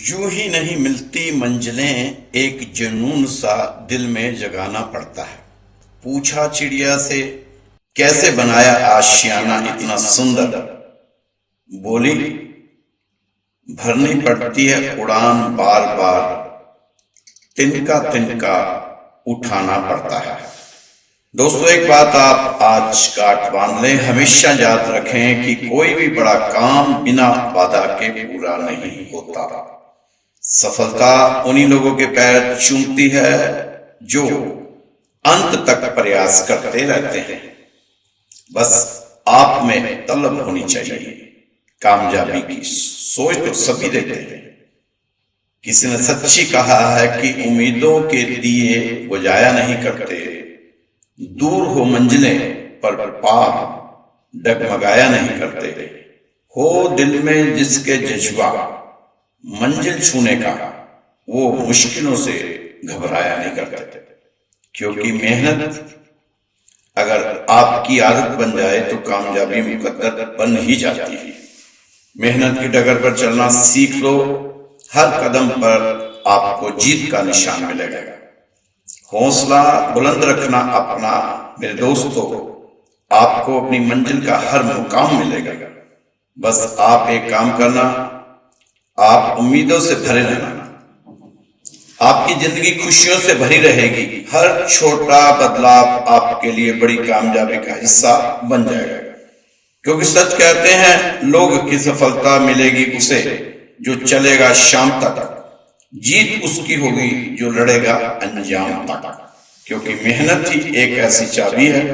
यूं ही नहीं मिलती मंजिलें, एक जुनून सा दिल में जगाना पड़ता है। पूछा चिड़िया से, कैसे बनाया आशियाना इतना सुंदर। बोली, भरनी पड़ती है उड़ान बार बार, तिनका तिनका उठाना पड़ता है। दोस्तों, एक बात आप आज काट बांध लें, हमेशा याद रखें कि कोई भी बड़ा काम बिना बाधा के पूरा नहीं होता। सफलता उन्हीं लोगों के पैर चूमती है जो अंत तक प्रयास करते रहते हैं। बस आप में तलब होनी चाहिए। कामयाबी की सोच तो सभी देते हैं। किसी ने सच्ची कहा है कि उम्मीदों के दिए बुझाया नहीं करते, दूर हो मंजिलें पर पाप डगमगाया नहीं करते। हो दिल में जिसके जज्बा मंजिल छूने का, वो मुश्किलों से घबराया नहीं करते। क्योंकि मेहनत अगर आपकी आदत बन जाए तो कामयाबी मुकद्दर बन ही जाती है। मेहनत की डगर पर चलना सीख लो, हर कदम पर आपको जीत का निशान मिलेगा। हौसला बुलंद रखना अपना मेरे दोस्तों, आपको अपनी मंजिल का हर मुकाम मिलेगा। बस आप एक काम करना, आप उम्मीदों से भरे रहना। आपकी जिंदगी खुशियों से भरी रहेगी। हर छोटा बदलाव आपके लिए बड़ी कामयाबी का हिस्सा बन जाएगा। क्योंकि सच कहते हैं, लोग की सफलता मिलेगी उसे जो चलेगा शाम तक, जीत उसकी होगी जो लड़ेगा अंजाम तक। क्योंकि मेहनत ही एक ऐसी चाबी है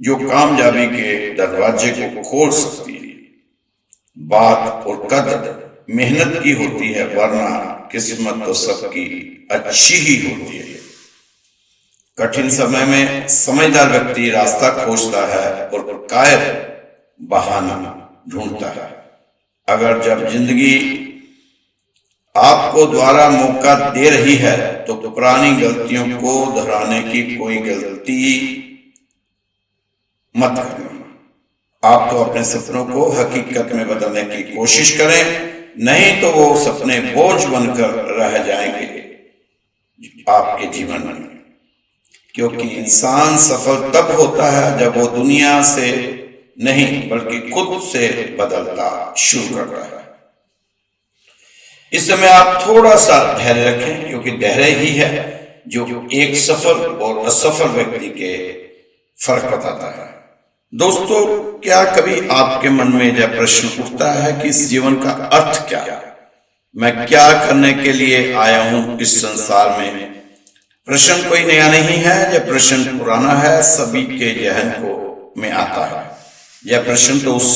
जो कामयाबी के दरवाजे को खोल सकती है। बात और कदर मेहनत की होती है, वरना किस्मत तो सबकी अच्छी ही होती है। कठिन समय में समझदार व्यक्ति रास्ता खोजता है और कायर बहाना ढूंढता है। अगर जब जिंदगी आपको द्वारा मौका दे रही है तो पुरानी गलतियों को दोहराने की कोई गलती मत करना। आप तो अपने सपनों को हकीकत में बदलने की कोशिश करें, नहीं तो वो सपने बोझ बनकर रह जाएंगे आपके जीवन में। क्योंकि इंसान सफल तब होता है जब वो दुनिया से नहीं बल्कि खुद से बदलता शुरू करता है। इस समय आप थोड़ा सा धैर्य रखें, क्योंकि धैर्य ही है जो एक सफल और असफल व्यक्ति के फर्क बताता है। दोस्तों, क्या कभी आपके मन में यह प्रश्न उठता है कि इस जीवन का अर्थ क्या है? मैं क्या करने के लिए आया हूं इस संसार में? प्रश्न कोई नया नहीं है, यह प्रश्न पुराना है, सभी के जहन को में आता है। यह प्रश्न तो उस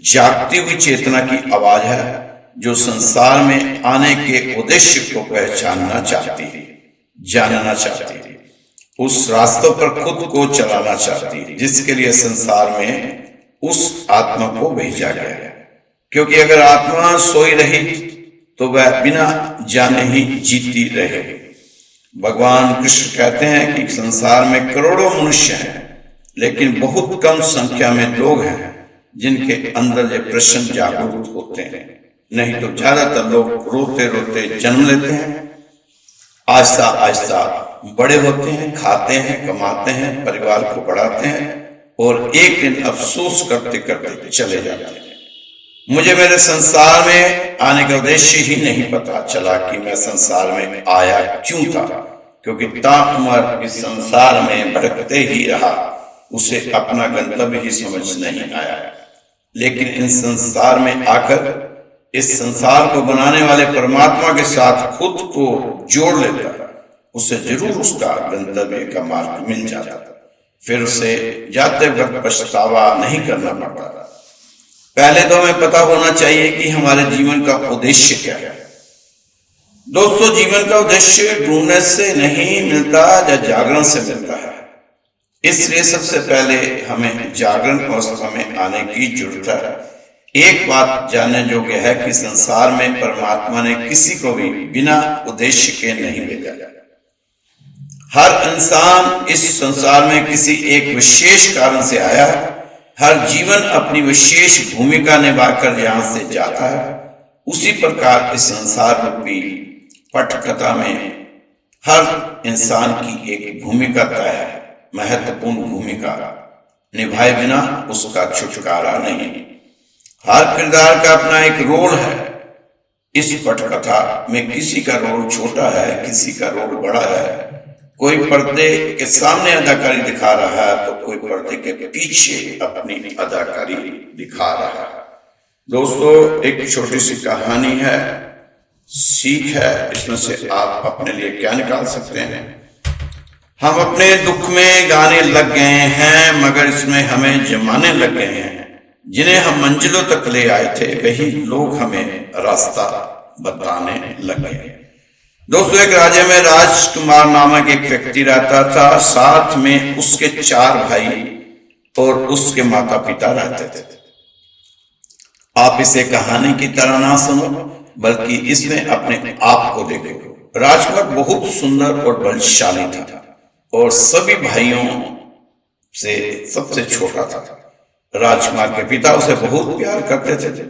जागती हुई चेतना की आवाज है जो संसार में आने के उद्देश्य को पहचानना चाहती है, जानना चाहती है, उस रास्तों पर खुद को चलाना चाहती है जिसके लिए संसार में उस आत्मा को भेजा गया है। क्योंकि अगर आत्मा सोई रही तो वह बिना जाने ही जीती रहेगी। भगवान कृष्ण कहते हैं कि संसार में करोड़ों मनुष्य हैं, लेकिन बहुत कम संख्या में लोग हैं जिनके अंदर ये प्रश्न जागरूक होते हैं। नहीं तो ज्यादातर लोग रोते रोते जन्म लेते हैं, आहिस्ता आहिस्ता बड़े होते हैं, खाते हैं, कमाते हैं, परिवार को बढ़ाते हैं और एक दिन अफसोस करते करते चले जाते हैं। मुझे मेरे संसार में आने का उद्देश्य ही नहीं पता चला कि मैं संसार में आया क्यों था। क्योंकि ताउम्र इस संसार में भटकते ही रहा, उसे अपना गंतव्य ही समझ नहीं आया। लेकिन इस संसार में आकर इस संसार को बनाने वाले परमात्मा के साथ खुद को जोड़ लेता है, उसे जरूर उसका गंतव्य का मार्ग मिल जाता है। फिर उसे जाते वक्त पछतावा नहीं करना पड़ता। पहले तो हमें पता होना चाहिए कि हमारे जीवन का उद्देश्य क्या है। दोस्तों, जीवन का उद्देश्य ढूंढने से नहीं मिलता या जागरण से मिलता है। इसलिए सबसे पहले हमें जागरण अवस्था में आने की जरूरत है। एक बात जानने योग्य है कि संसार में परमात्मा ने किसी को भी बिना उद्देश्य के नहीं भेजा। हर इंसान इस संसार में किसी एक विशेष कारण से आया है। हर जीवन अपनी विशेष भूमिका निभाकर यहां से जाता है। उसी प्रकार इस संसार रूपी पटकथा में हर इंसान की एक भूमिका तय है, महत्वपूर्ण भूमिका निभाए बिना उसका छुटकारा नहीं। हर किरदार का अपना एक रोल है। इस पटकथा में किसी का रोल छोटा है, किसी का रोल बड़ा है। कोई पर्दे के सामने अदाकारी दिखा रहा है तो कोई पर्दे के पीछे अपनी अदाकारी दिखा रहा है। दोस्तों, एक छोटी सी कहानी है, सीख है, इसमें से आप अपने लिए क्या निकाल सकते हैं। हम अपने दुख में गाने लग गए हैं, मगर इसमें हमें जमाने लग गए हैं। जिन्हें हम मंजिलों तक ले आए थे वही लोग हमें रास्ता बताने लगे। दोस्तों, एक राज्य में राजकुमार नामक एक व्यक्ति रहता था। साथ में उसके 4 भाई और उसके माता पिता रहते थे। आप इसे कहानी की तरह ना सुनो, बल्कि इसमें अपने आप को देखो। राजकुमार बहुत सुंदर और बलशाली था और सभी भाइयों से सबसे छोटा था। राजकुमार के पिता उसे बहुत प्यार करते थे।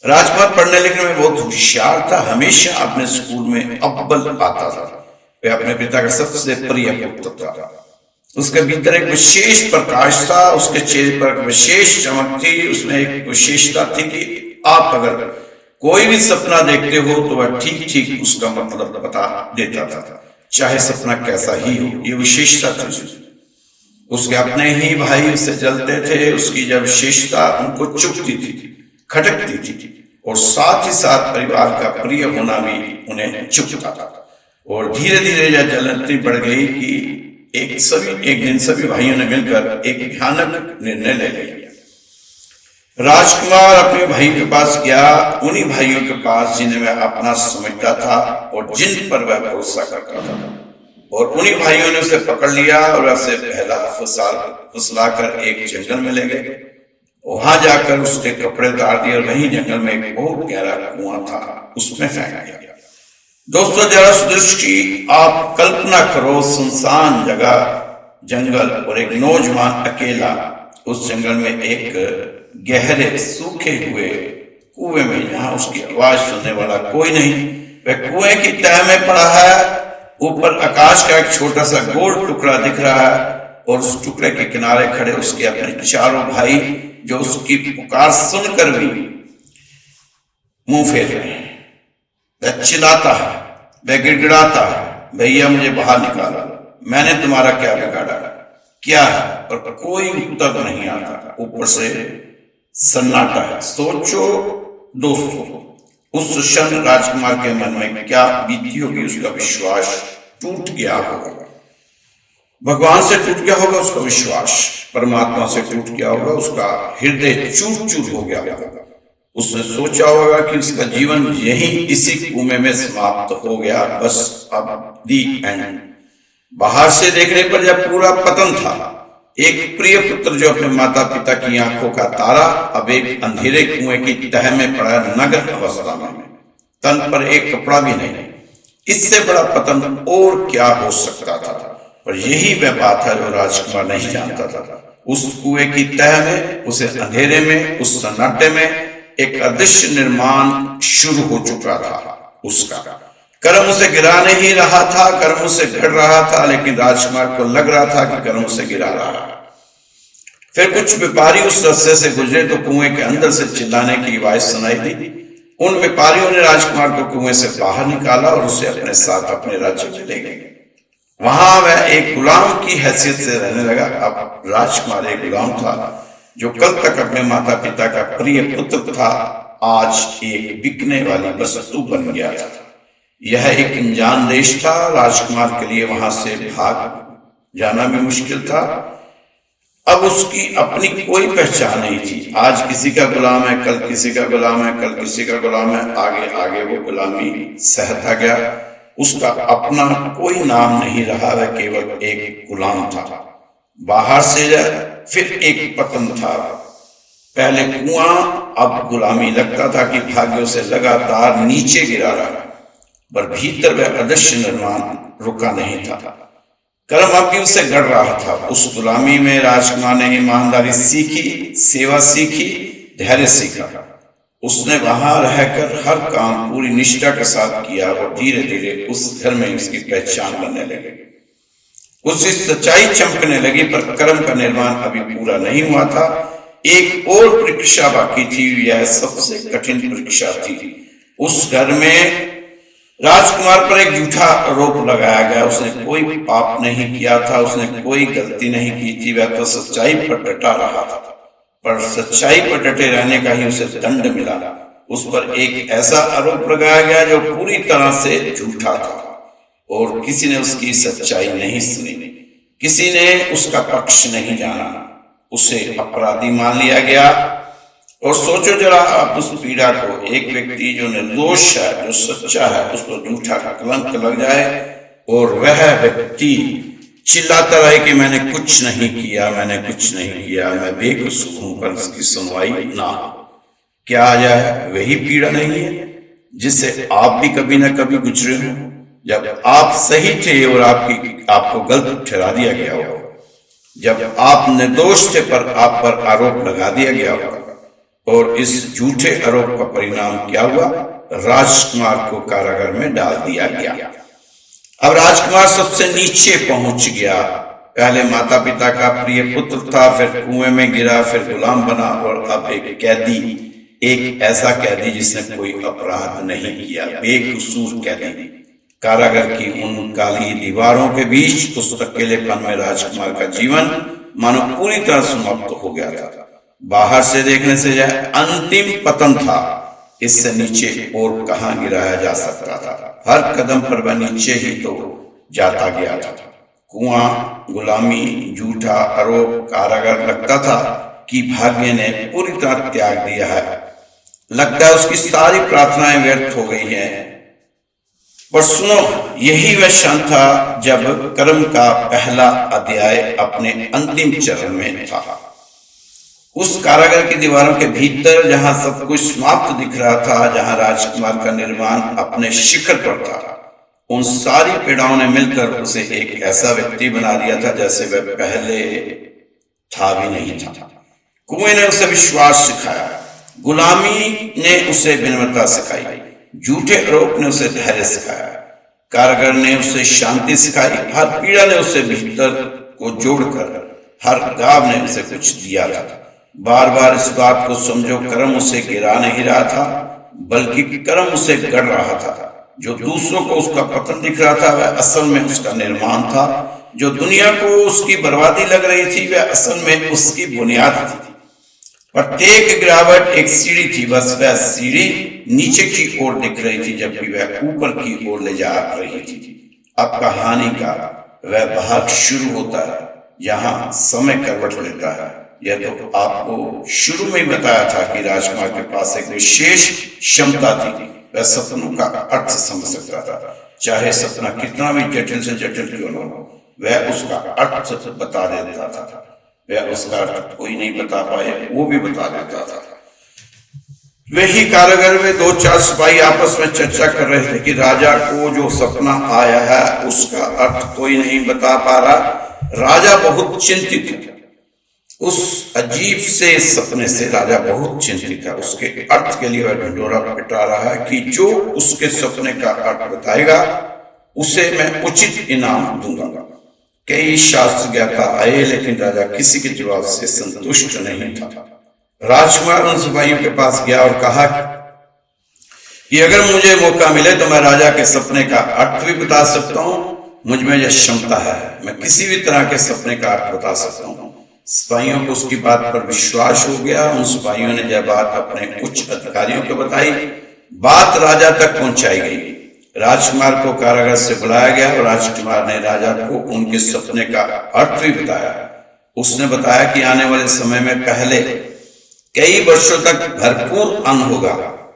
राजकुमार पढ़ने लिखने में बहुत होशियार था, हमेशा अपने स्कूल में अव्वल आता था। वह अपने पिता का सबसे प्रिय पुत्र था। उसके भीतर एक विशेष प्रकाश था, उसके चेहरे पर विशेष चमक थी। उसमें एक विशेषता थी कि आप अगर कोई भी सपना देखते हो तो वह ठीक ठीक उसका मतलब बता देता था, चाहे सपना कैसा ही हो। ये विशेषता थी। उसके अपने ही भाई उससे जलते थे। उसकी जब विशेषता उनको चुभती थी, खटकती थी, और साथ ही साथ परिवार का प्रिय होना भी उन्हें चुभता था। और धीरे धीरे यह जलन इतनी बढ़ गई कि एक दिन सभी भाइयों ने मिलकर एक भयानक निर्णय ले लिया। राजकुमार अपने भाई के पास गया, उन्हीं भाइयों के पास जिन्हें वह अपना समझता था और जिन पर वह भरोसा करता था। और उन्हीं भाइयों ने उसे पकड़ लिया और उसे पहला फुसलाकर एक जंगल में ले गए। वहां जाकर उसके कपड़े उतार दिए और वहीं जंगल में एक बहुत गहरा कुआं था, उसमें फेंक दिया। दोस्तों, जरा दृष्टि आप कल्पना करो, सुनसान जगह, जंगल, और एक नौजवान अकेला उस जंगल में एक गहरे सूखे हुए कुएं में, जहां उसकी आवाज सुनने वाला कोई नहीं। वह कुएं की तह में पड़ा है। ऊपर आकाश का एक छोटा सा गोल टुकड़ा दिख रहा है और उस टुकड़े के किनारे खड़े उसके अपने 4 भाई, जो उसकी पुकार सुनकर भी मुंह फेर रहे हैं। वह चिल्लाता है, वह गिड़गिड़ाता है, भैया मुझे बाहर निकालो, मैंने तुम्हारा क्या बिगाड़ा, क्या है? और कोई उत्तर नहीं आता। ऊपर से सन्नाटा है। सोचो दोस्तों, उस क्षण राजकुमार के मन में क्या बीती होगी। उसका विश्वास टूट गया होगा, भगवान से टूट गया होगा उसका विश्वास, परमात्मा से टूट गया होगा, उसका हृदय चूर चूर हो गया होगा। उसने सोचा होगा कि उसका जीवन यही इसी कुएं में समाप्त हो गया, बस अब दी एंड। बाहर से देखने पर यह पूरा पतन था। एक प्रिय पुत्र जो अपने माता पिता की आंखों का तारा, अब एक अंधेरे कुएं की तह में पड़ा नग्न अवस्था में, तन पर एक कपड़ा भी नहीं। इससे बड़ा पतन और क्या हो सकता था? पर यही वह बात है जो राजकुमार नहीं जानता था। उस कुएं की तह में, उस अंधेरे में, उस सन्नाटे में एक अदृश्य निर्माण शुरू हो चुका था। उसका कर्म उसे गिरा नहीं रहा था, कर्म उसे घड़ रहा था, लेकिन राजकुमार को लग रहा था कि कर्म उसे गिरा रहा है। फिर कुछ व्यापारी उस रास्ते से गुजरे तो कुएं के अंदर से चिल्लाने की आवाज सुनाई दी। उन व्यापारियों ने राजकुमार को कुएं से बाहर निकाला और उसे अपने साथ अपने राज्य में ले गए। वहां वह एक गुलाम की हैसियत से रहने लगा। अब राजकुमार एक गुलाम था जो कल तक अपने माता पिता का प्रिय पुत्र था, आज एक बिकने वाली वस्तु बन गया था। यह एक अनजान देश था। राजकुमार के लिए वहां से भाग जाना भी मुश्किल था। अब उसकी अपनी कोई पहचान नहीं थी। आज किसी का गुलाम है, कल किसी का गुलाम है, कल किसी का गुलाम है। आगे आगे वो गुलामी सहता गया। उसका अपना कोई नाम नहीं रहा, वह केवल एक गुलाम था। बाहर से फिर एक पतन था। पहले कुआं, अब गुलामी। लगता था कि भाग्य उसे लगातार नीचे गिरा रहा, पर भीतर वह अदृश्य निर्माण रुका नहीं था। कर्म अब भी उसे गढ़ रहा था। उस गुलामी में राजकुमार ने ईमानदारी सीखी, सेवा सीखी, धैर्य सीखा। उसने वहां रहकर हर काम पूरी निष्ठा के साथ किया और धीरे धीरे उस घर में उसकी पहचान बनने लगी। उसकी सच्चाई चमकने लगी, पर कर्म का निर्माण अभी पूरा नहीं हुआ था। एक और परीक्षा बाकी थी, यह सबसे कठिन परीक्षा थी। उस घर में राजकुमार पर एक झूठा आरोप लगाया गया। उसने कोई पाप नहीं किया था, उसने कोई गलती नहीं की थी, वह तो सच्चाई पर डटा रहा था। पर सच्चाई पर डटे रहने का ही उसे दंड मिला। उस पर एक ऐसा आरोप लगाया गया जो पूरी तरह से झूठा था, और किसी ने उसकी सच्चाई नहीं सुनी, किसी ने उसका पक्ष नहीं जाना। उसे अपराधी मान लिया गया। और सोचो जरा आप उस पीड़ा को, एक व्यक्ति जो निर्दोष है, जो सच्चा है, उस पर झूठा कलंक लग जाए और वह व्यक्ति चिल्लाता रहे कि मैंने कुछ नहीं किया, मैंने कुछ नहीं किया, मैं बेकसूर हूं, पर उसकी सुनवाई ना हो। क्या आ जाए? वही पीड़ा नहीं है जिससे आप भी कभी ना कभी गुजरे हो, जब आप सही थे और आपको गलत ठहरा दिया गया हो, जब आप निर्दोष थे पर आप पर आरोप लगा दिया गया हो। और इस झूठे आरोप का परिणाम क्या हुआ? राजकुमार को कारागार में डाल दिया गया। अब राजकुमार सबसे नीचे पहुंच गया। पहले माता पिता का प्रिय पुत्र था, फिर कुएं में गिरा, फिर गुलाम बना, और अब एक कैदी, एक ऐसा कैदी जिसने कोई अपराध नहीं किया, बेकसूर कैदी। कारागार की उन काली दीवारों के बीच उस अकेलेपन में राजकुमार का जीवन मानो पूरी तरह समाप्त हो गया था। बाहर से देखने से यह अंतिम पतन था। इससे नीचे और कहां गिराया जा सकता था? हर कदम पर वह नीचे ही तो जाता गया था। कुआं, गुलामी, झूठा आरोप, कारागार। लगता था कि भाग्य ने पूरी तरह त्याग दिया है। लगता है उसकी सारी प्रार्थनाएं व्यर्थ हो गई हैं। पर सुनो, यही वह क्षण था जब कर्म का पहला अध्याय अपने अंतिम चरण में था। उस कारागार की दीवारों के भीतर, जहां सब कुछ समाप्त दिख रहा था, जहां राजकुमार का निर्माण अपने शिखर पर था, उन सारी पीड़ाओं ने मिलकर उसे एक ऐसा व्यक्ति बना दिया था जैसे वह पहले था भी नहीं था। कुएं ने उसे विश्वास सिखाया, गुलामी ने उसे विनम्रता सिखाई, झूठे आरोप ने उसे धैर्य सिखाया, कारागार ने उसे शांति सिखाई, हर पीड़ा ने उसे भीतर को जोड़कर, हर गाव ने उसे कुछ दिया था। बार बार इस बात को समझो, कर्म उसे गिरा नहीं रहा था, बल्कि कर्म उसे गढ़ रहा था। जो दूसरों को उसका पतन दिख रहा था, वह असल में उसका निर्माण था। जो दुनिया को उसकी बर्बादी लग रही थी, वह असल में उसकी बुनियाद थी। प्रत्येक गिरावट एक सीढ़ी थी, बस वह सीढ़ी नीचे की ओर दिख रही थी, जबकि वह ऊपर की ओर ले जा रही थी। अब कहानी का वह भाग शुरू होता है जहां समय करवट लेता है। यह तो आपको शुरू में ही बताया था कि राजकुमार के पास एक विशेष क्षमता थी, वह सपनों का अर्थ समझ सकता था। चाहे सपना कितना भी जटिल से जटिल क्यों न हो, वह उसका अर्थ बता देता था। वह उसका अर्थ कोई नहीं बता पाए, वो भी बता देता था। वही कारागार में 2-4 सिपाही आपस में चर्चा कर रहे थे कि राजा को जो सपना आया है उसका अर्थ कोई नहीं बता पा रहा। राजा बहुत चिंतित है। उस अजीब से सपने से राजा बहुत चिंतित है। उसके अर्थ के लिए वह ढिंढोरा पिटा रहा है कि जो उसके सपने का अर्थ बताएगा उसे मैं उचित इनाम दूंगा। कई शास्त्र ज्ञाता आए, लेकिन राजा किसी के जवाब से संतुष्ट नहीं था। राजकुमार उन सिपाहियों के पास गया और कहा कि अगर मुझे मौका मिले तो मैं राजा के सपने का अर्थ भी बता सकता हूं। मुझ में यह क्षमता है, मैं किसी भी तरह के सपने का अर्थ बता सकता हूं। सिपाहियों को उसकी बात पर विश्वास हो गया। उन सिपाहियों ने यह बात अपने उच्च अधिकारियों को बताई। बात राजा तक पहुंचाई गई। राजकुमार को कारागार से बुलाया गया और राजकुमार ने राजा को उनके सपने का अर्थ भी बताया। उसने बताया कि आने वाले समय में पहले कई वर्षों तक भरपूर अन्न होगा,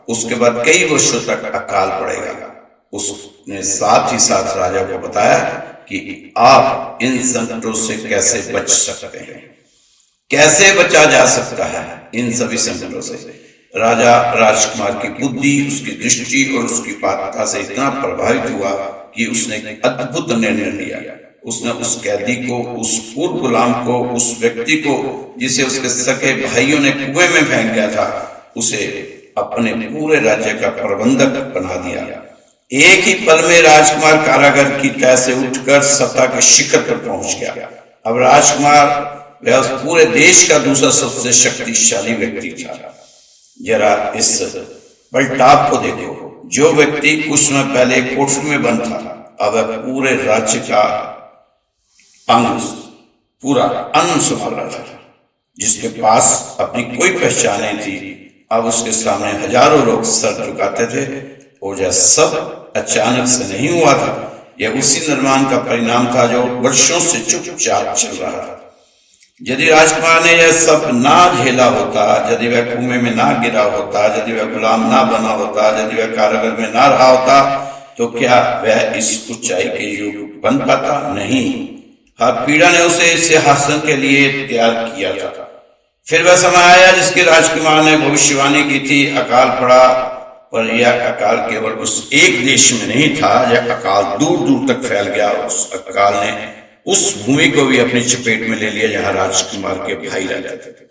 उसके बाद कई वर्षों तक अकाल पड़ेगा। उसने साथ ही साथ राजा को बताया कि आप इन संकटों से कैसे बच सकते हैं, कैसे बचा जा सकता है इन सभी संकटों से। राजा राजकुमार की बुद्धि, उसकी दृष्टि और उसकी पात्रता से इतना प्रभावित हुआ कि उसने एक अद्भुत निर्णय लिया। उसने उस कैदी को, उस पूर्व गुलाम को, उस व्यक्ति को जिसे उसके सके भाइयों ने कुएं में फेंक दिया था, उसे अपने पूरे राज्य का प्रबंधक बना दिया। एक ही पल में राजकुमार कारागार की तह से उठकर सत्ता के शिखर पर पहुंच गया। अब राजकुमार वह उस पूरे देश का दूसरा सबसे शक्तिशाली व्यक्ति था। जरा इस पलटाव को देखो। जो व्यक्ति कुछ समय पहले कोठरी में बंद था, अब वह पूरे राज्य का अंग पूरा अन्न संभाल रहा था। जिसके पास अपनी कोई पहचान नहीं थी, अब उसके सामने हजारों लोग सर झुकाते थे। और यह सब अचानक से नहीं हुआ था, यह उसी निर्माण का परिणाम था जो वर्षों से चुपचाप चल रहा था। यदि राजकुमार ने यह सब ना झेला होता, यदि वह कुएं में ना गिरा होता, यदि वह गुलाम ना बना होता, यदि वह कारागार में ना रहा होता, तो क्या वह इस ऊंचाई के युग बन पाता? नहीं। हाँ, पीड़ा ने उसे इस सिंहासन के लिए तैयार किया था। फिर वह समय आया जिसकी राजकुमार ने भविष्यवाणी की थी। अकाल पड़ा, पर यह अकाल केवल उस एक देश में नहीं था, यह अकाल दूर दूर तक फैल गया। उस अकाल ने उस भूमि को भी अपनी चपेट में ले लिया जहां राजकुमार के भाई रहते थे।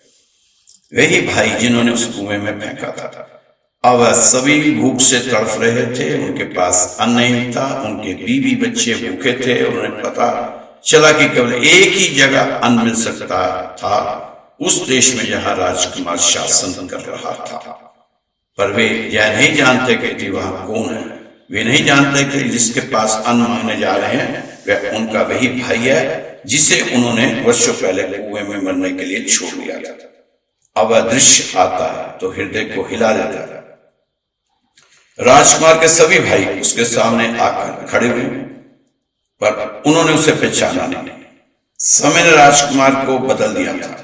वही भाई जिन्होंने उस कुएं में फेंका था। अब वह सभी भूख से तड़फ रहे थे। उनके पास अन्न नहीं था, उनके बीवी बच्चे भूखे थे। उन्हें पता चला कि केवल एक ही जगह अन्न मिल सकता था, उस देश में जहां राजकुमार शासन कर रहा था। पर वे यह नहीं जानते कि वहां कौन है। वे नहीं जानते कि जिसके पास अन्न मांगने जा रहे हैं वह उनका वही भाई है जिसे उन्होंने वर्षों पहले कुएं में मरने के लिए छोड़ दिया था। अब वह दृश्य आता है तो हृदय को हिला देता है। राजकुमार के सभी भाई उसके सामने आकर खड़े हुए, पर उन्होंने उसे पहचाना नहीं। समय ने राजकुमार को बदल दिया था।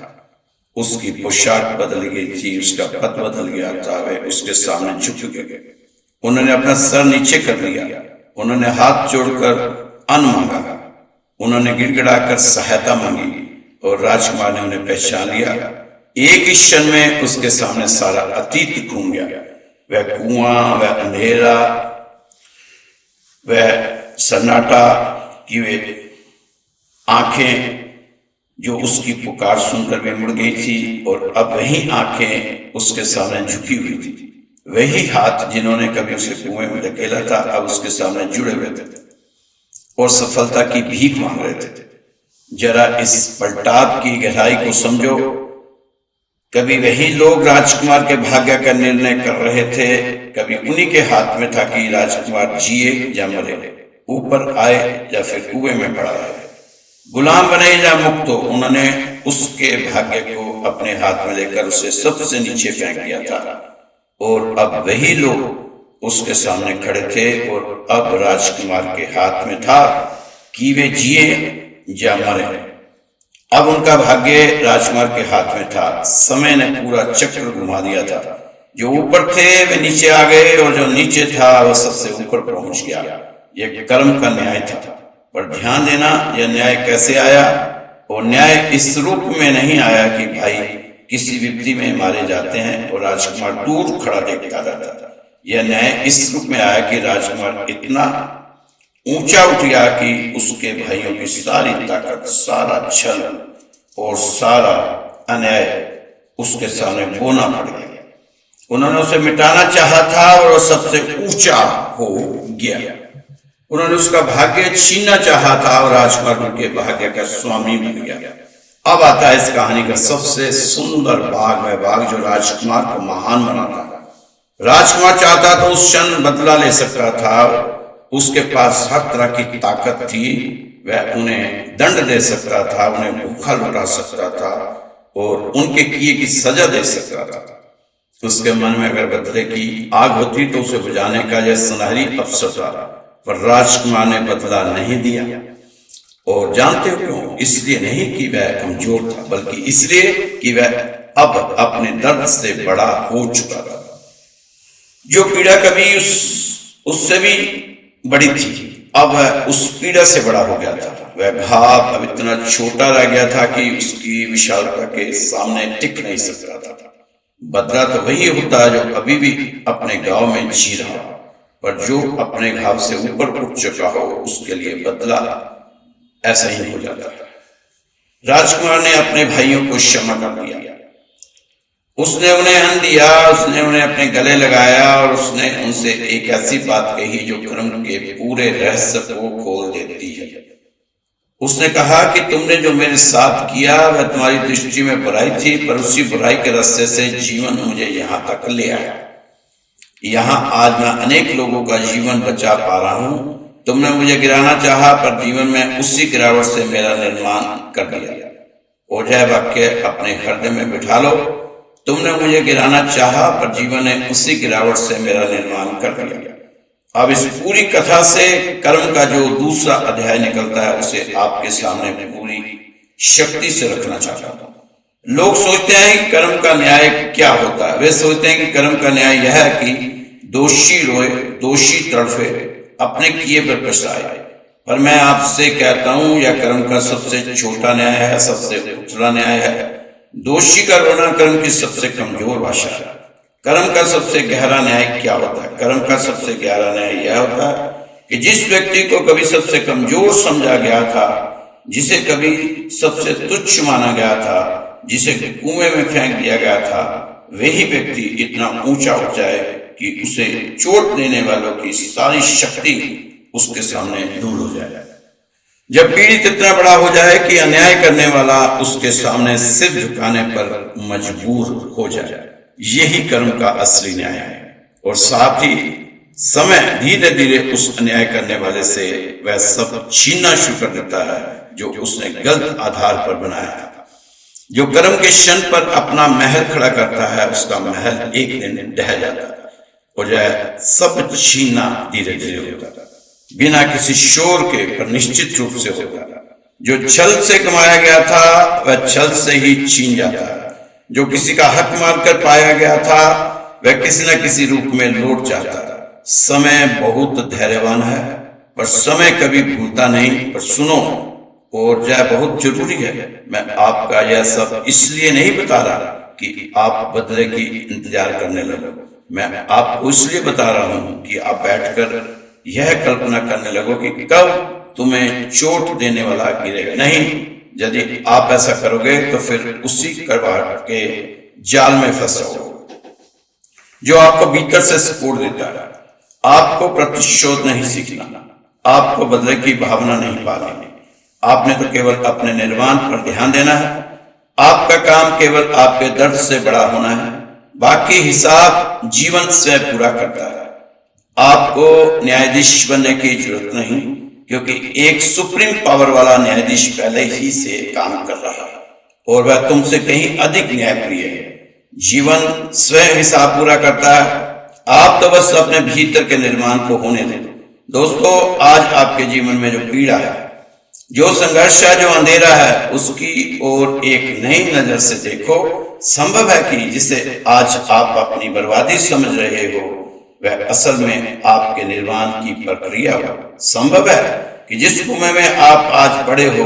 उसकी पोशाक बदल गई थी, उसका पद बदल गया था। वे उसके सामने झुक गए। उन्होंने अपना सर नीचे कर लिया। उन्होंने हाथ जोड़कर अन्न मांगा। उन्होंने गिड़गिड़ाकर सहायता मांगी और राजकुमार ने उन्हें पहचान लिया। एक ही क्षण में उसके सामने सारा अतीत घूम गया। वह कुआं, वह अंधेरा, वह सन्नाटा की वे आंखें जो उसकी पुकार सुनकर भी मुड़ गई थी, और अब वही आंखें उसके सामने झुकी हुई थी। वही हाथ जिन्होंने कभी उसे कुएं में धकेला था, अब उसके सामने जुड़े हुए थे और सफलता की भीख मांग रहे थे। जरा इस पलटाव की गहराई को समझो। कभी वही लोग राजकुमार के भाग्य का निर्णय कर रहे थे। कभी उन्हीं के हाथ में था कि राजकुमार जिए या मरे, ऊपर आए या फिर कुएं में पड़ा रहे, गुलाम बने या मुक्त हो। उन्होंने उसके भाग्य को अपने हाथ में लेकर उसे सबसे नीचे फेंक दिया था। और अब वही लोग उसके सामने खड़े थे और अब राजकुमार के हाथ में था कि वे जिए या मरे। अब उनका भाग्य राजकुमार के हाथ में था। समय ने पूरा चक्र घुमा दिया था। जो ऊपर थे वे नीचे आ गए और जो नीचे था वह सबसे ऊपर पहुंच गया। यह कर्म का न्याय था। पर ध्यान देना, यह न्याय कैसे आया? और न्याय इस रूप में नहीं आया कि भाई किसी विपत्ति में मारे जाते हैं और राजकुमार दूर खड़ा देखता रहता था। यह न्याय इस रूप में आया कि राजकुमार इतना ऊंचा उठ गया कि उसके भाइयों की सारी ताकत, सारा छल और सारा अन्याय उसके सामने बोना पड़ गया। उन्होंने उसे मिटाना चाहा था और वो सबसे ऊंचा हो गया। उन्होंने उसका भाग्य छीनना चाहा था और राजकुमार उनके भाग्य का स्वामी बन गया। अब आता है इस कहानी का सबसे सुंदर भाग, वह भाग जो राजकुमार को महान बनाता है। राजकुमार चाहता तो उस क्षण बदला ले सकता था। उसके पास हर तरह की ताकत थी। वह उन्हें दंड दे सकता था, उन्हें भूखा लुटा सकता था और उनके किए की सजा दे सकता था। उसके मन में अगर बदले की आग होती तो उसे बुझाने का यह सुनहरी अवसर था। पर राजकुमार ने बदला नहीं दिया। और जानते हो क्यों? इसलिए नहीं कि वह कमजोर था, बल्कि इसलिए कि वह अब अपने दर्द से बड़ा हो चुका था। जो पीड़ा कभी उससे भी बड़ी थी, अब वह उस पीड़ा से बड़ा हो गया था। वह घाव अब इतना छोटा रह गया था कि उसकी विशालता के सामने टिक नहीं सकता था। बदला तो वही होता है जो अभी भी अपने गांव में जी रहा हो, पर जो अपने घाव से ऊपर उठ चुका हो उसके लिए बदला ऐसा ही हो जाता है। राजकुमार ने अपने भाइयों को क्षमा कर दिया। उसने उन्हें अन्न दिया, उसने उन्हें अपने गले लगाया और उसने उनसे एक ऐसी बात कही जो कर्म के पूरे रहस्य को खोल देती है। उसने कहा कि तुमने जो मेरे साथ किया वह तुम्हारी दृष्टि में बुराई थी, पर उसी बुराई के रास्ते से जीवन मुझे यहाँ तक ले आया। यहाँ आज मैं अनेक लोगों का जीवन बचा पा रहा हूँ। तुमने मुझे गिराना चाहा, पर जीवन में उसी गिरावट से मेरा निर्माण कर दिया। ओझा वाक्य अपने हृदय में बिठा लो। तुमने मुझे गिराना चाहा, पर जीवन ने उसी गिरावट से मेरा निर्माण कर दिया। अब इस पूरी कथा से कर्म का जो दूसरा अध्याय निकलता है उसे आपके सामने पूरी शक्ति से रखना चाहता हूं। लोग सोचते हैं कि कर्म का न्याय क्या होता है। वे सोचते हैं कि कर्म का न्याय यह है कि दोषी रोए, दोषी तड़फे, अपने किए पर पछताए। पर मैं आपसे कहता हूं यह कर्म का सबसे छोटा न्याय है, सबसे उतला न्याय है। दोषी का रोना कर्म की सबसे कमजोर भाषा है। कर्म का सबसे गहरा न्याय क्या होता है? कर्म का सबसे गहरा न्याय यह होता है कि जिस व्यक्ति को कभी सबसे कमजोर समझा गया था, जिसे कभी सबसे तुच्छ माना गया था, जिसे कुएं में फेंक दिया गया था, वही व्यक्ति इतना ऊंचा उठ जाए कि उसे चोट देने वालों की सारी शक्ति उसके सामने दूर हो जाए। जब पीड़ित इतना बड़ा हो जाए कि अन्याय करने वाला उसके सामने सिर झुकाने पर मजबूर हो जाए, यही कर्म का असली न्याय है। और साथ ही समय धीरे धीरे उस अन्याय करने वाले से वह सब छीनना शुरू कर देता है जो उसने गलत आधार पर बनाया था। जो कर्म के क्षण पर अपना महल खड़ा करता है उसका महल एक दिन ढह जाता है और यह सब छीनना धीरे धीरे होता है, बिना किसी शोर के, पर निश्चित रूप से होता है। जो छल से कमाया गया था वह छल से ही छीन जाता है। जो किसी का हक मारकर पाया गया था वह किसी न किसी रूप में लौट जाता है। समय बहुत धैर्यवान है, पर समय कभी भूलता नहीं। पर सुनो, और यह बहुत जरूरी है, मैं आपका यह सब इसलिए नहीं बता रहा कि आप बदले की इंतजार करने लगो। मैं आपको इसलिए बता रहा हूं कि आप बैठकर यह कल्पना करने लगो कि कब तुम्हें चोट देने वाला गिरेगा। नहीं, यदि आप ऐसा करोगे तो फिर उसी करवाहट के जाल में फंस जाओगे जो आपको भीतर से सपोर्ट देता है। आपको प्रतिशोध नहीं सीखना, आपको बदले की भावना नहीं पालनी। आपने तो केवल अपने निर्माण पर ध्यान देना है। आपका काम केवल आपके दर्द से बड़ा होना है। बाकी हिसाब जीवन स्वयं पूरा करता है। आपको न्यायाधीश बनने की जरूरत नहीं, क्योंकि एक सुप्रीम पावर वाला न्यायाधीश पहले ही से काम कर रहा है और वह तुमसे कहीं अधिक न्यायप्रिय है। जीवन स्वयं हिसाब पूरा करता है। आप तो बस अपने भीतर के निर्माण को होने दें। दोस्तों, आज आपके जीवन में जो पीड़ा है, जो संघर्ष है, जो अंधेरा है, उसकी ओर एक नई नजर से देखो। संभव है कि जिसे आज आप अपनी बर्बादी समझ रहे हो वह असल में आपके निर्माण की प्रक्रिया हो। संभव है कि जिस कुएं में आप आज पड़े हो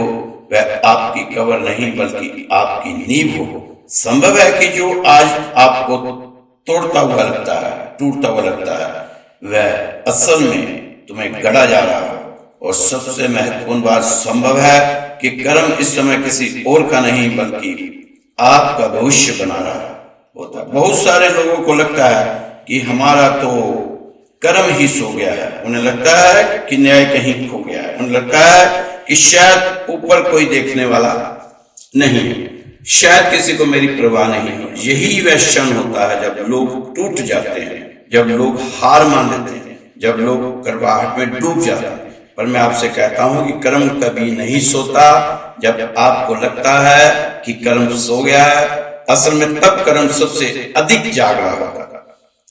वह आपकी कब्र नहीं बल्कि आपकी नींव हो। संभव है कि जो आज आपको तोड़ता हुआ लगता है, टूटता हुआ लगता है, वह असल में तुम्हें गढ़ा जा रहा है। और सबसे महत्वपूर्ण बात, संभव है कि कर्म इस समय किसी और का नहीं बल्कि आपका भविष्य बना रहा होता है। बहुत सारे लोगों को लगता है कि हमारा तो कर्म ही सो गया है। उन्हें लगता है कि न्याय कहीं खो गया है। उन्हें लगता है कि शायद ऊपर कोई देखने वाला नहीं है, शायद किसी को मेरी परवाह नहीं है। यही वह क्षण होता है जब लोग टूट जाते हैं, जब लोग हार मान लेते हैं, जब लोग करवाहट में डूब जाते हैं। पर मैं आपसे कहता हूं कि कर्म कभी नहीं सोता। जब आपको लगता है कि कर्म सो गया है, असल में तब कर्म सबसे अधिक जाग रहा होता है।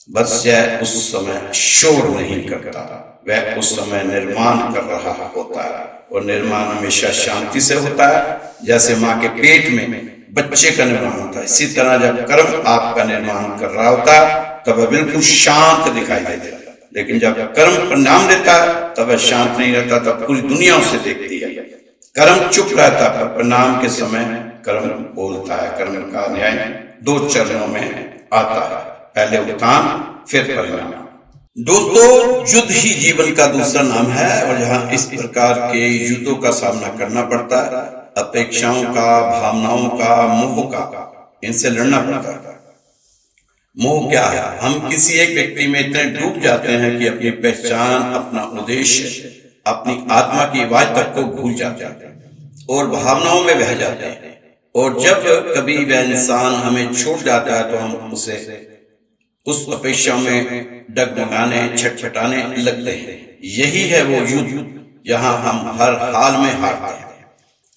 बस यह उस समय शोर नहीं करता, वह उस समय निर्माण कर रहा होता है। और निर्माण हमेशा शांति से होता है, जैसे माँ के पेट में बच्चे का निर्माण होता है। इसी तरह जब कर्म आपका निर्माण कर रहा होता है तब वह बिल्कुल शांत दिखाई देता है। लेकिन जब कर्म परिणाम देता है तब वह शांत नहीं रहता, तब पूरी दुनिया उसे देखती है। कर्म चुप रहता है, पर परिणाम के समय कर्म बोलता है। कर्म का न्याय 2 चरणों में आता है, पहले उत्थान फिर परिणाम। दोस्तों, युद्ध ही जीवन का दूसरा नाम है और यहाँ इस प्रकार के युद्धों का सामना करना पड़ता है। अपेक्षाओं का, भावनाओं का, मोह का, इनसे लड़ना पड़ता है। मोह क्या है? हम किसी एक व्यक्ति में इतने डूब जाते हैं कि अपनी पहचान, अपना उद्देश्य, अपनी आत्मा की आवाज तक को भूल जाते हैं और भावनाओं में बह जाते हैं। और जब कभी वह इंसान हमें छोड़ जाता है तो हम उसे उस अपेक्षा में डगमगाने, छटपटाने लगते हैं। यही है वो युद्ध जहां हम हर हाल में हारते हैं।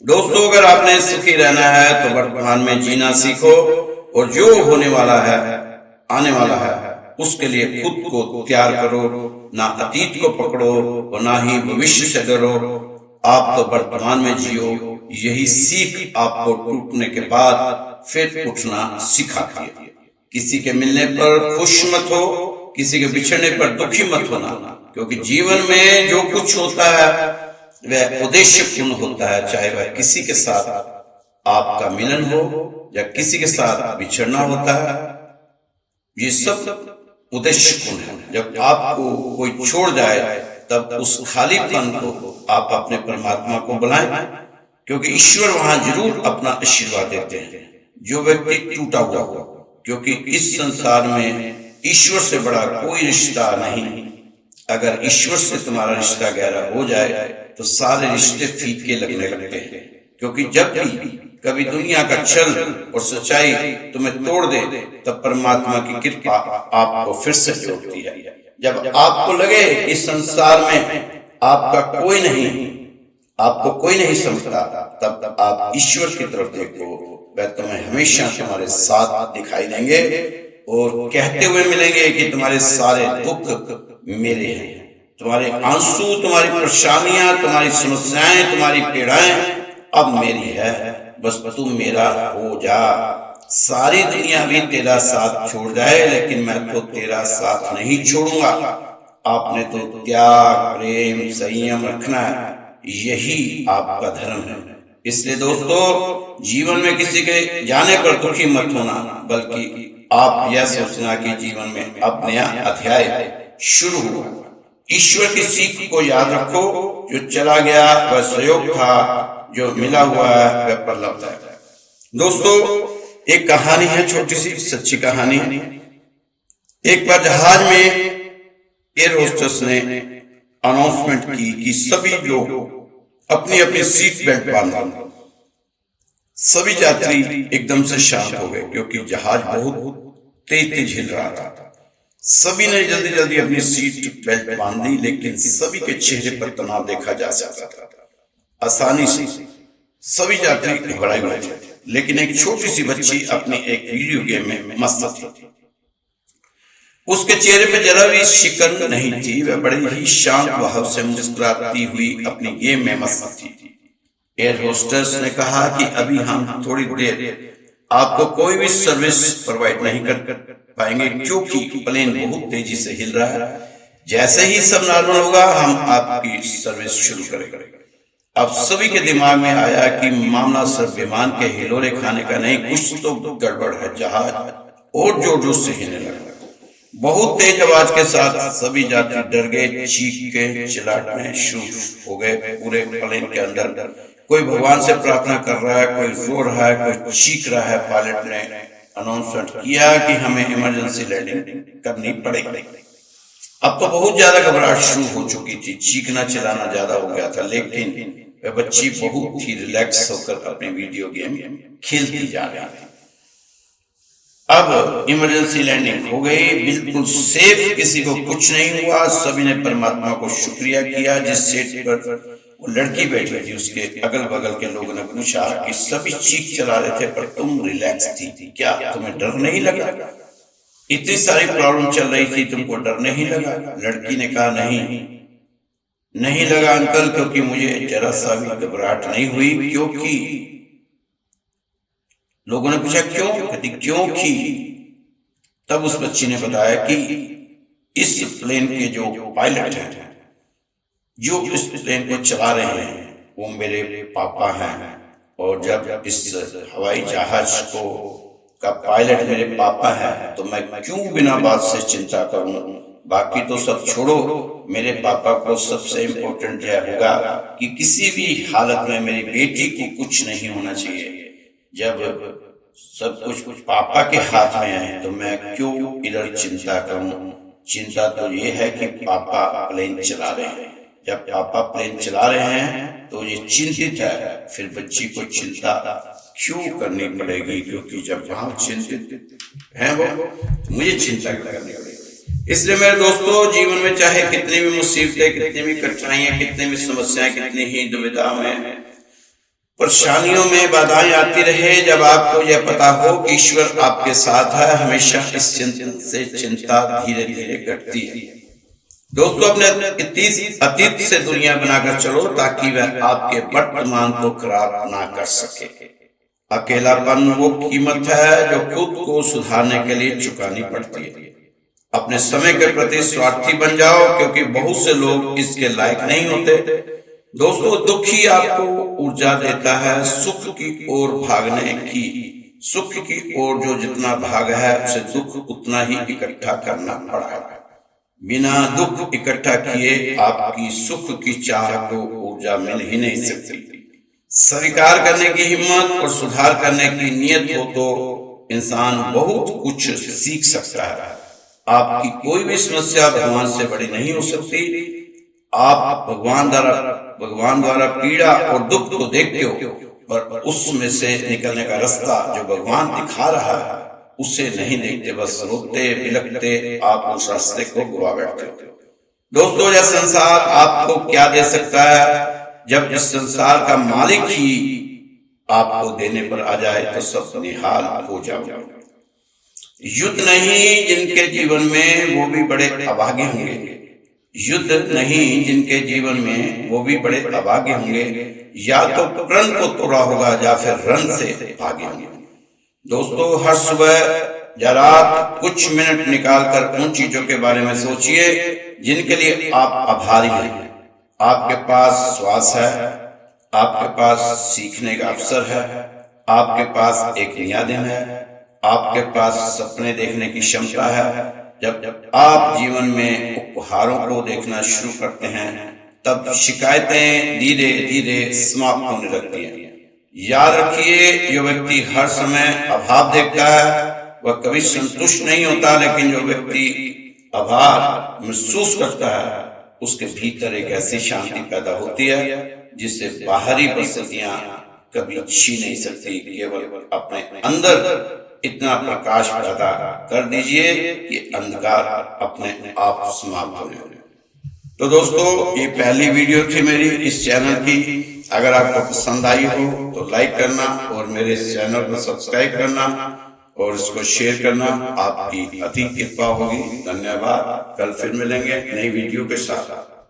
दोस्तों, अगर आपने सुखी रहना है तो वर्तमान में जीना सीखो और जो होने वाला है, आने वाला है, उसके लिए खुद को तैयार करो। ना अतीत को पकड़ो और ना ही भविष्य से डरो। आप तो वर्तमान में जियो। यही सीख आपको टूटने के बाद फिर उठना सिखाती है। किसी के मिलने पर खुश मत हो, किसी के बिछड़ने पर दुखी मत होना, क्योंकि जीवन में जो कुछ होता है वह उद्देश्यपूर्ण होता है। चाहे वह किसी के साथ आपका मिलन हो या किसी के साथ बिछड़ना होता है, ये सब उद्देश्यपूर्ण है। जब आपको कोई छोड़ जाए तब उस खालीपन को आप अपने परमात्मा को बुलाएं, क्योंकि ईश्वर वहां जरूर अपना आशीर्वाद देते हैं। जो व्यक्ति टूटा हुआ हो, क्योंकि इस संसार में ईश्वर से बड़ा कोई रिश्ता नहीं। अगर ईश्वर से तुम्हारा रिश्ता गहरा हो जाए तो सारे रिश्ते फीके लगने लगते हैं, क्योंकि जब भी कभी दुनिया का छल और सच्चाई तुम्हें तोड़ दे तब परमात्मा की कृपा आपको फिर से जोड़ती है। जब आपको लगे कि संसार में आपका कोई नहीं, आपको कोई नहीं समझता, तब आप ईश्वर की तरफ देखो। वह तुम्हें हमेशा तुम्हारे साथ दिखाई देंगे और कहते हुए मिलेंगे कि तुम्हारे सारे दुख मेरे हैं, तुम्हारे आंसू, तुम्हारी परेशानियां, तुम्हारी समस्याएं, तुम्हारी पीड़ाएं अब मेरी है, बस तुम मेरा हो जा। सारी दुनिया भी तेरा साथ छोड़ जाए लेकिन मैं तो तेरा साथ नहीं छोड़ूंगा। आपने तो त्याग, प्रेम, संयम रखना है, यही आपका धर्म है। इसलिए दोस्तों, जीवन में किसी के जाने पर दुखी मत होना, बल्कि आप यह सोचना कि जीवन में अब नया अध्याय शुरू हुआ। ईश्वर की सीख को याद रखो, जो चला गया वह संयोग था, जो मिला हुआ है वह प्रलब्ध है। दोस्तों, एक कहानी है, छोटी सी सच्ची कहानी। एक बार जहाज में एयर होस्टेस ने अनाउंसमेंट की कि सभी लोग अपनी अपनी सीट बेल्ट बांधो। सभी यात्री एकदम से शांत हो गए, क्योंकि जहाज बहुत तेज तेज हिल रहा था। सभी ने जल्दी जल्दी अपनी सीट बेल्ट बांध दी, लेकिन सभी के चेहरे पर तनाव देखा जा सकता था। आसानी से सभी यात्री घबराए हुए थे, लेकिन एक छोटी सी बच्ची अपनी एक वीडियो गेम में मस्त थी। उसके चेहरे पे जरा भी शिकन नहीं थी। वह बड़े ही शांत भाव से मुस्कुराती हुई अपनी गेम में मस्त थी। एयर होस्टेस ने कहा कि अभी हम थोड़ी देर आपको कोई भी सर्विस प्रोवाइड नहीं कर पाएंगे, क्योंकि प्लेन बहुत तेजी से हिल रहा है। जैसे ही सब नॉर्मल होगा हम आपकी सर्विस शुरू करेंगे। अब सभी के दिमाग में आया कि मामला सिर्फ विमान के हिलोरे खाने का नहीं, कुछ तो गड़बड़ है। जहाज और जोर जोर से हिलने लगा। बहुत तेज आवाज के साथ सभी यात्री डर गए, चीखने चिल्लाने शुरू हो गए। पूरे प्लेन के अंदर कोई भगवान से प्रार्थना कर रहा है, कोई रो रहा है, कोई चीख रहा है। पायलट ने अनाउंसमेंट किया कि हमें इमरजेंसी लैंडिंग करनी पड़ेगी। अब तो बहुत ज्यादा घबराहट शुरू हो चुकी थी, चीखना चिल्लाना ज्यादा हो गया था, लेकिन वह बच्ची बहुत ही रिलैक्स होकर अपनी वीडियो गेम खेलती जा रही थी। अब इमरजेंसी लैंडिंग हो गई, बिल्कुल सेफ, किसी को कुछ नहीं हुआ। सभी ने परमात्मा को शुक्रिया किया। जिस सीट पर वो लड़की बैठी थी उसके अगल बगल के लोगों ने पूछा कि सभी चीख चला रहे थे पर तुम रिलैक्स थी, क्या तुम्हें डर नहीं लगा? इतनी सारी प्रॉब्लम चल रही थी, तुमको डर नहीं लगा? लड़की ने कहा नहीं लगा अंकल, क्योंकि मुझे जरा सा भी घबराहट नहीं हुई। क्योंकि लोगों ने पूछा क्यों? कहती क्योंकि तब उस बच्ची ने बताया कि इस प्लेन के जो पायलट हैं, जो इस प्लेन को चला रहे हैं, वो मेरे पापा हैं। और जब इस हवाई जहाज को का पायलट मेरे पापा है तो मैं क्यों बिना बात से चिंता करूं? बाकी तो सब छोड़ो, मेरे पापा को सबसे इम्पोर्टेंट यह होगा कि किसी भी हालत में मेरी बेटी को कुछ नहीं होना चाहिए। जब सब कुछ पापा के हाथ में है, तो मैं क्यों इधर चिंता करूं। चिंता तो ये है कि पापा प्लेन चला रहे हैं। जब पापा प्लेन चला रहे हैं तो ये चिंतित है, फिर बच्ची को चिंता क्यों करनी पड़ेगी, क्योंकि जब वहां चिंतित है वो, तो मुझे चिंता करनी पड़ेगी। इसलिए मेरे दोस्तों, जीवन में चाहे कितनी भी मुसीबतें, कितनी भी कठिनाइयां, कितनी भी समस्याएं, कितनी ही दुविधा में, परेशानियों में बाधाएं आती रहे, जब आपको यह पता हो कि ईश्वर आपके साथ है, हमेशा इस चिंतन से चिंता धीरे धीरे घटती है। दोस्तों, अपने अतीत से दुनिया बनाकर चलो, ताकि वह आपके वर्तमान को खराब ना कर सके। अकेलापन वो कीमत है जो खुद को सुधारने के लिए चुकानी पड़ती है। अपने समय के प्रति स्वार्थी बन जाओ, क्योंकि बहुत से लोग इसके लायक नहीं होते। दोस्तों, दुख ही आपको ऊर्जा देता है सुख की ओर भागने की। सुख की ओर जो जितना भाग है, उसे दुख उतना ही इकट्ठा करना पड़ा है। बिना दुख इकट्ठा किए आपकी सुख की चाह को ऊर्जा मिल ही नहीं सकती। स्वीकार करने की हिम्मत और सुधार करने की नियत हो तो इंसान बहुत कुछ सीख सकता है। आपकी कोई भी समस्या भगवान से बड़ी नहीं हो सकती। आप भगवान द्वारा पीड़ा और दुख को देखते हो, पर उसमें से निकलने का रास्ता जो भगवान दिखा रहा है उसे नहीं देखते, बस रोते बिलखते आप उस रास्ते को गवा बैठते हो। दोस्तों, यह संसार आपको क्या दे सकता है? जब इस संसार का मालिक ही आपको देने पर आ जाए तो सब निहाल हो जाओगे। युद्ध नहीं जिनके जीवन में, वो भी बड़े अभागे होंगे। युद्ध नहीं जिनके जीवन में, वो भी बड़े अभागे होंगे। या तो प्रण को तोड़ा होगा या फिर रन से भागे होंगे। दोस्तों, हर सुबह या रात कुछ मिनट निकालकर उन चीजों के बारे में सोचिए जिनके लिए आप आभारी हैं। आपके पास श्वास है, आपके पास सीखने का अवसर है, आपके पास एक नया दिन है, आपके पास सपने देखने की क्षमता है। जब आप जीवन में उपहारों को देखना शुरू करते हैं, तब शिकायतें धीरे धीरे समाप्त होने लगती हैं। याद रखिए, जो व्यक्ति हर समय अभाव देखता है वह कभी संतुष्ट नहीं होता, लेकिन जो व्यक्ति अभाव महसूस करता है उसके भीतर एक ऐसी शांति पैदा होती है जिससे बाहरी परिस्थितियां कभी छीन नहीं सकती। केवल अपने अंदर इतना प्रकाश पैदा कर दीजिए कि अंधकार अपने आप समाप्त हो जाए। तो दोस्तों, ये पहली वीडियो थी मेरी इस चैनल की। अगर आपको पसंद आई हो तो लाइक करना और मेरे इस चैनल को सब्सक्राइब करना और इसको शेयर करना। आपकी अति कृपा होगी। धन्यवाद। कल फिर मिलेंगे नई वीडियो के साथ।